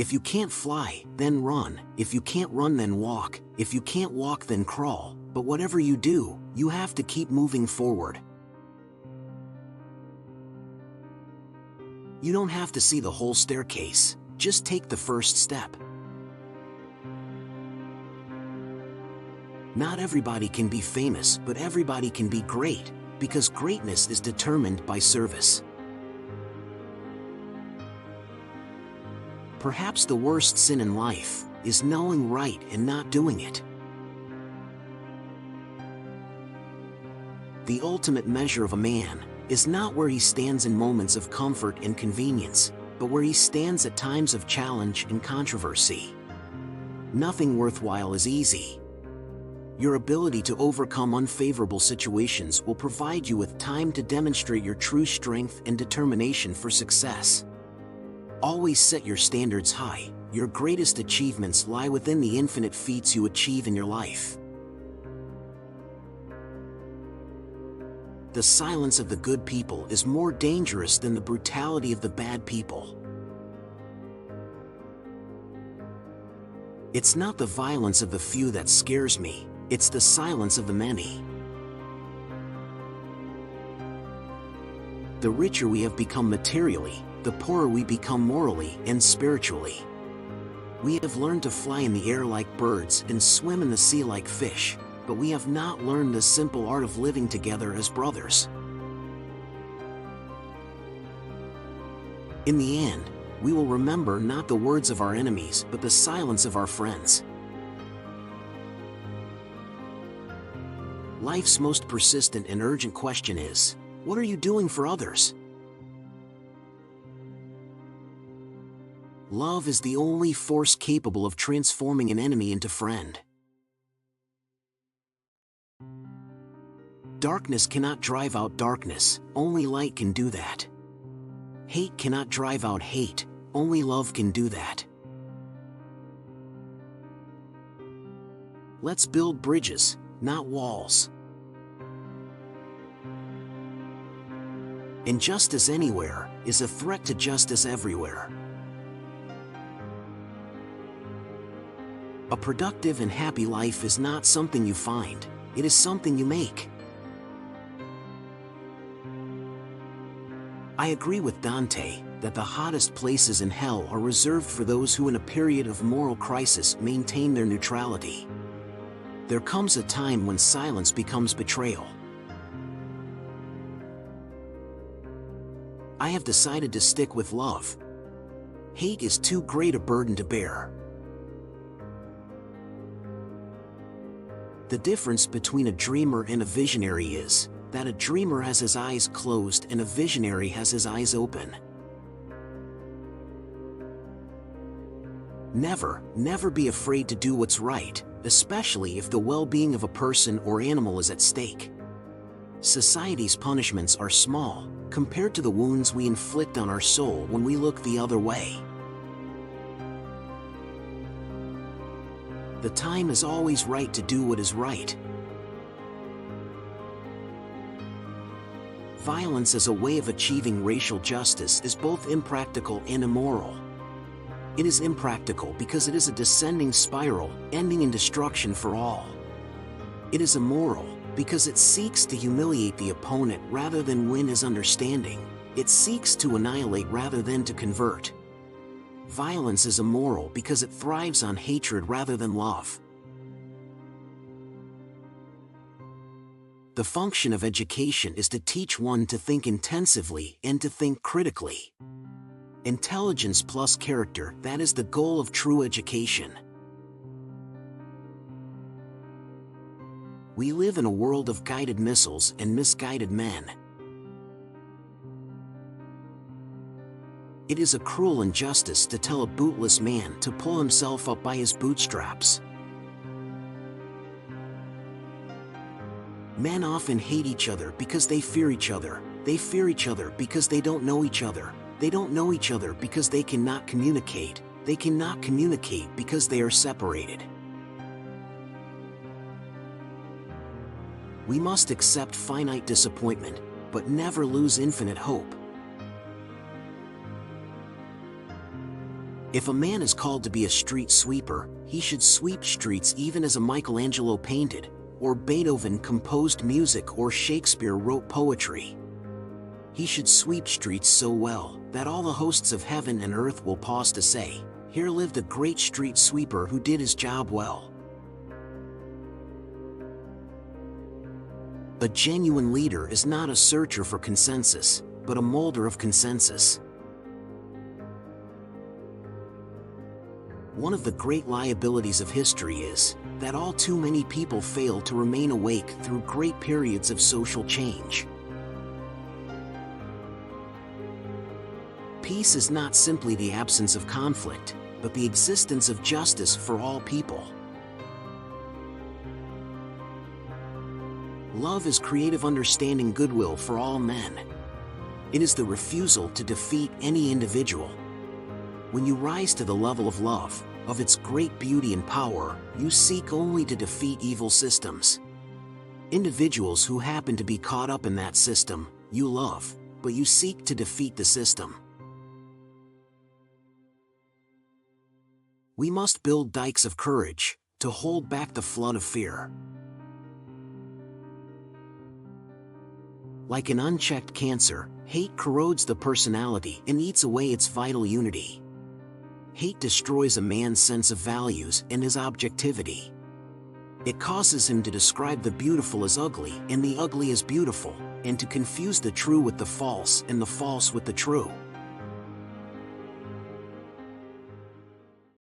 If you can't fly, then run. If you can't run, then walk. If you can't walk, then crawl. But whatever you do, you have to keep moving forward. You don't have to see the whole staircase. Just take the first step. Not everybody can be famous, but everybody can be great, because greatness is determined by service. Perhaps the worst sin in life is knowing right and not doing it. The ultimate measure of a man is not where he stands in moments of comfort and convenience, but where he stands at times of challenge and controversy. Nothing worthwhile is easy. Your ability to overcome unfavorable situations will provide you with time to demonstrate your true strength and determination for success. Always set your standards high. Your greatest achievements lie within the infinite feats you achieve in your life. The silence of the good people is more dangerous than the brutality of the bad people. It's not the violence of the few that scares me, it's the silence of the many. The richer we have become materially, the poorer we become morally and spiritually. We have learned to fly in the air like birds and swim in the sea like fish, but we have not learned the simple art of living together as brothers. In the end, we will remember not the words of our enemies, but the silence of our friends. Life's most persistent and urgent question is, what are you doing for others? Love is the only force capable of transforming an enemy into friend. Darkness cannot drive out darkness, only light can do that. Hate cannot drive out hate, only love can do that. Let's build bridges, not walls. Injustice anywhere is a threat to justice everywhere. A productive and happy life is not something you find, it is something you make. I agree with Dante that the hottest places in hell are reserved for those who in a period of moral crisis maintain their neutrality. There comes a time when silence becomes betrayal. I have decided to stick with love. Hate is too great a burden to bear. The difference between a dreamer and a visionary is that a dreamer has his eyes closed and a visionary has his eyes open. Never be afraid to do what's right, especially if the well-being of a person or animal is at stake. Society's punishments are small compared to the wounds we inflict on our soul when we look the other way. The time is always right to do what is right. Violence as a way of achieving racial justice is both impractical and immoral. It is impractical because it is a descending spiral, ending in destruction for all. It is immoral because it seeks to humiliate the opponent rather than win his understanding. It seeks to annihilate rather than to convert. Violence is immoral because it thrives on hatred rather than love. The function of education is to teach one to think intensively and to think critically. Intelligence plus character, that is the goal of true education. We live in a world of guided missiles and misguided men. It is a cruel injustice to tell a bootless man to pull himself up by his bootstraps. Men often hate each other because they fear each other. They fear each other because they don't know each other. They don't know each other because they cannot communicate. They cannot communicate because they are separated. We must accept finite disappointment, but never lose infinite hope. If a man is called to be a street sweeper, he should sweep streets even as a Michelangelo painted, or Beethoven composed music, or Shakespeare wrote poetry. He should sweep streets so well that all the hosts of heaven and earth will pause to say, "Here lived a great street sweeper who did his job well." A genuine leader is not a searcher for consensus, but a molder of consensus. One of the great liabilities of history is that all too many people fail to remain awake through great periods of social change. Peace is not simply the absence of conflict, but the existence of justice for all people. Love is creative understanding goodwill for all men. It is the refusal to defeat any individual. When you rise to the level of love, of its great beauty and power, you seek only to defeat evil systems. Individuals who happen to be caught up in that system, you love, but you seek to defeat the system. We must build dikes of courage, to hold back the flood of fear. Like an unchecked cancer, hate corrodes the personality and eats away its vital unity. Hate destroys a man's sense of values and his objectivity. It causes him to describe the beautiful as ugly and the ugly as beautiful, and to confuse the true with the false and the false with the true.